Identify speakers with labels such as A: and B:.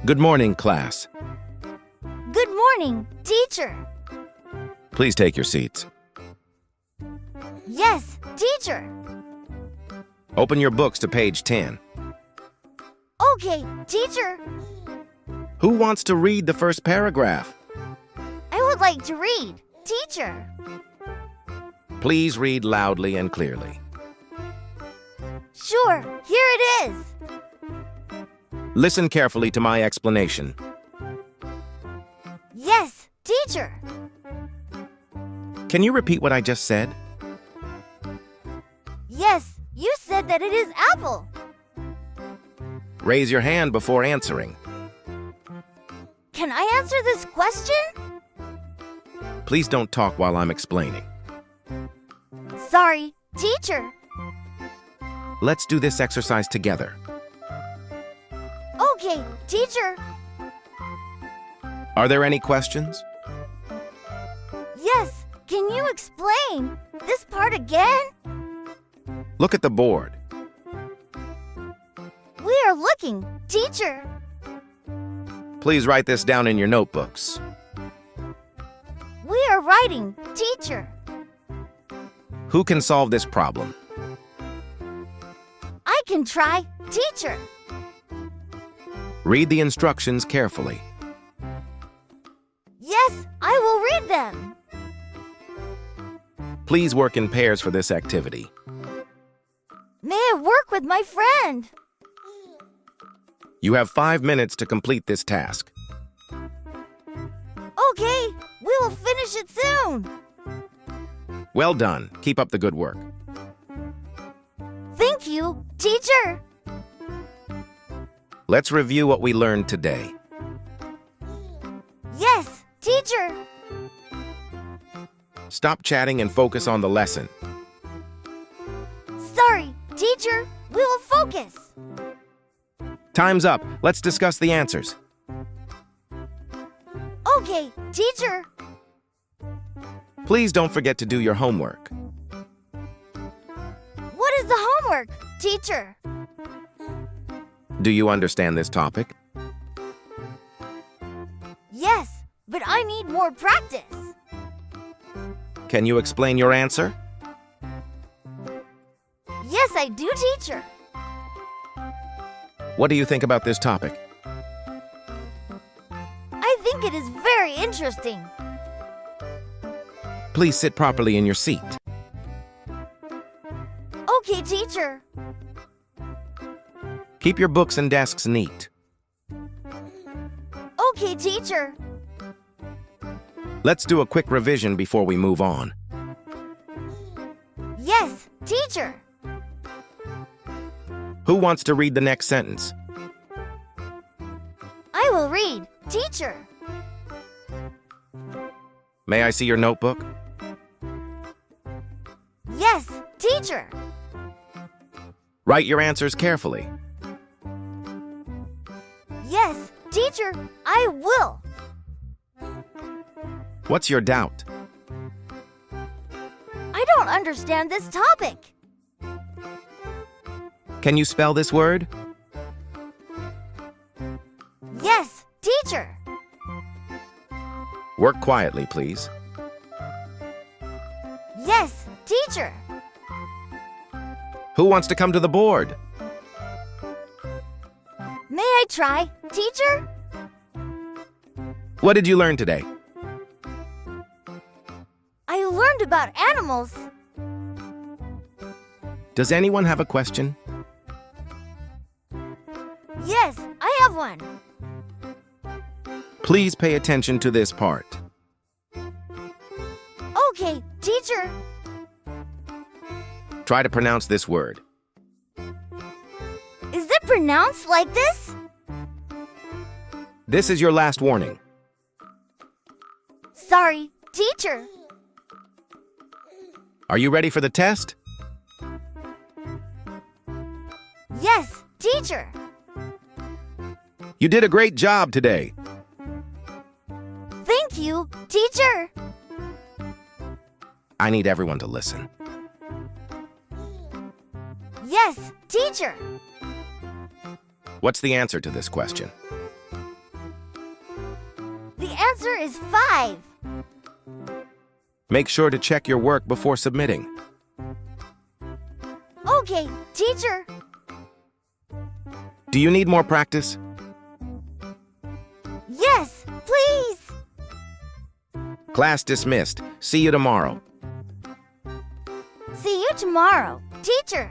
A: Good morning, class.
B: Good morning, teacher.
A: Please take your seats.
B: Yes, teacher.
A: Open your books to page 10.
B: Okay, teacher.
A: Who wants to read the first paragraph?
B: I would like to read, teacher.
A: Please read loudly and clearly.
B: Sure, here it is.
A: Listen carefully to my explanation.
B: Yes, teacher.
A: Can you repeat what I just said?
B: Yes, you said that it is apple.
A: Raise your hand before answering.
B: Can I answer this question?
A: Please don't talk while I'm explaining.
B: Sorry, teacher.
A: Let's do this exercise together.
B: Okay, teacher.
A: Are there any questions?
B: Yes, can you explain this part again?
A: Look at the board.
B: We are looking, teacher.
A: Please write this down in your notebooks.
B: We are writing, teacher.
A: Who can solve this problem?
B: I can try, teacher.
A: Read the instructions carefully.
B: Yes, I will read them.
A: Please work in pairs for this activity.
B: May I work with my friend?
A: You have 5 minutes to complete this task.
B: Okay, we will finish it soon.
A: Well done. Keep up the good work.
B: Thank you, teacher.
A: Let's review what we learned today.
B: Yes, teacher.
A: Stop chatting and focus on the lesson.
B: Sorry, teacher. We will focus.
A: Time's up. Let's discuss the answers.
B: Okay, teacher.
A: Please don't forget to do your homework.
B: What is the homework, teacher?
A: Do you understand this topic?
B: Yes, but I need more practice.
A: Can you explain your answer?
B: Yes, I do, teacher.
A: What do you think about this topic?
B: I think it is very interesting.
A: Please sit properly in your seat.
B: Okay, teacher.
A: Keep your books and desks neat.
B: Okay, teacher.
A: Let's do a quick revision before we move on.
B: Yes, teacher.
A: Who wants to read the next sentence?
B: I will read, teacher.
A: May I see your notebook?
B: Yes, teacher.
A: Write your answers carefully.
B: Yes, teacher, I will.
A: What's your doubt?
B: I don't understand this topic.
A: Can you spell this word?
B: Yes, teacher.
A: Work quietly, please.
B: Yes, teacher.
A: Who wants to come to the board?
B: May I try, teacher?
A: What did you learn today?
B: I learned about animals.
A: Does anyone have a question?
B: Yes, I have one.
A: Please pay attention to this part.
B: Okay, teacher.
A: Try to pronounce this word.
B: Is it pronounced like this?
A: This is your last warning.
B: Sorry, teacher.
A: Are you ready for the test?
B: Yes, teacher.
A: You did a great job today.
B: Thank you, teacher.
A: I need everyone to listen.
B: Yes, teacher.
A: What's the answer to this question?
B: answer is 5.
A: Make sure to check your work before submitting.
B: Okay, teacher.
A: Do you need more practice?
B: Yes, please.
A: Class dismissed. See you tomorrow.
B: See you tomorrow, teacher.